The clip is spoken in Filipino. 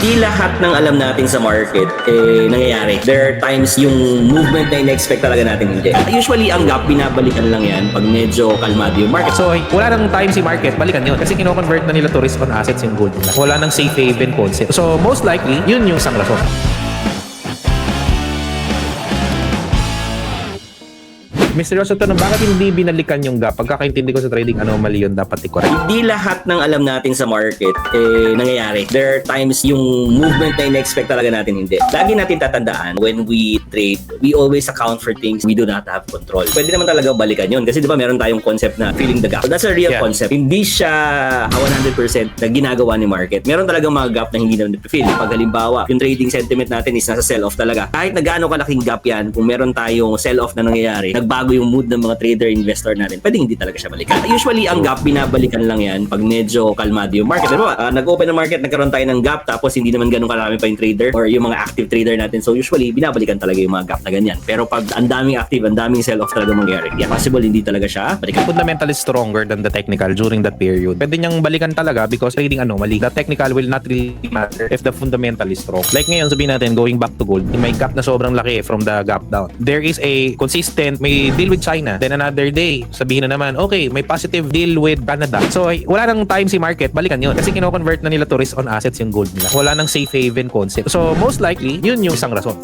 Hindi lahat ng alam natin sa market nangyayari. There are times yung movement na in-expect talaga natin hindi. Usually ang gap binabalikan lang yan pag medyo kalmado yung market. So, wala nang time si market, balikan yun. Kasi kino-convert na nila to risk on assets yung gold nila. Wala nang safe haven concept. So, most likely, yun yung isang rason. Mr. Rosso, tanong, bakit hindi binalikan yung gap? Pagkakaintindi ko sa trading anomaly yun, dapat i-correct. Hindi lahat ng alam natin sa market nangyayari. There are times yung movement na in-expect talaga natin hindi. Lagi natin tatandaan, when we trade, we always account for things we do not have control. Pwede naman talaga balikan yun. Kasi di ba meron tayong concept na filling the gap. So that's a real concept. Hindi siya 100% na ginagawa ni market. Meron talagang mga gap na hindi naman na-fill. Pag halimbawa, yung trading sentiment natin is nasa sell-off talaga. Kahit na gaano kalaking gap yan, kung meron tayong sell-off na nangyayari, nagbago yung mood ng mga trader, investor natin, pwedeng hindi talaga siya balikan. Usually, ang gap, binabalikan lang yan pag medyo kalmado yung market. Diba? Nag-open ang market, nagkaroon tayo ng gap, tapos hindi naman ganun karami pa yung trader or yung mga active trader natin. So, usually, binabalikan talaga yung mga gap na ganyan. Pero pag ang daming active, ang daming sell-off talaga mangyari, yeah, possible hindi talaga siya balikan. Fundamental is stronger than the technical during that period. Pwede niyang balikan talaga because trading anomaly. The technical will not really matter if the fundamental is strong. Like ngayon, sabihin natin, going back to gold, may gap na sobrang laki from the gap down. There is a consistent, may deal with China. Then another day, sabihin na naman, okay, may positive deal with Canada. So, wala nang time si market, balikan yun. Kasi kino-convert na nila to risk on assets yung gold nila. Wala nang safe haven concept. So, most likely, yun yung isang rason.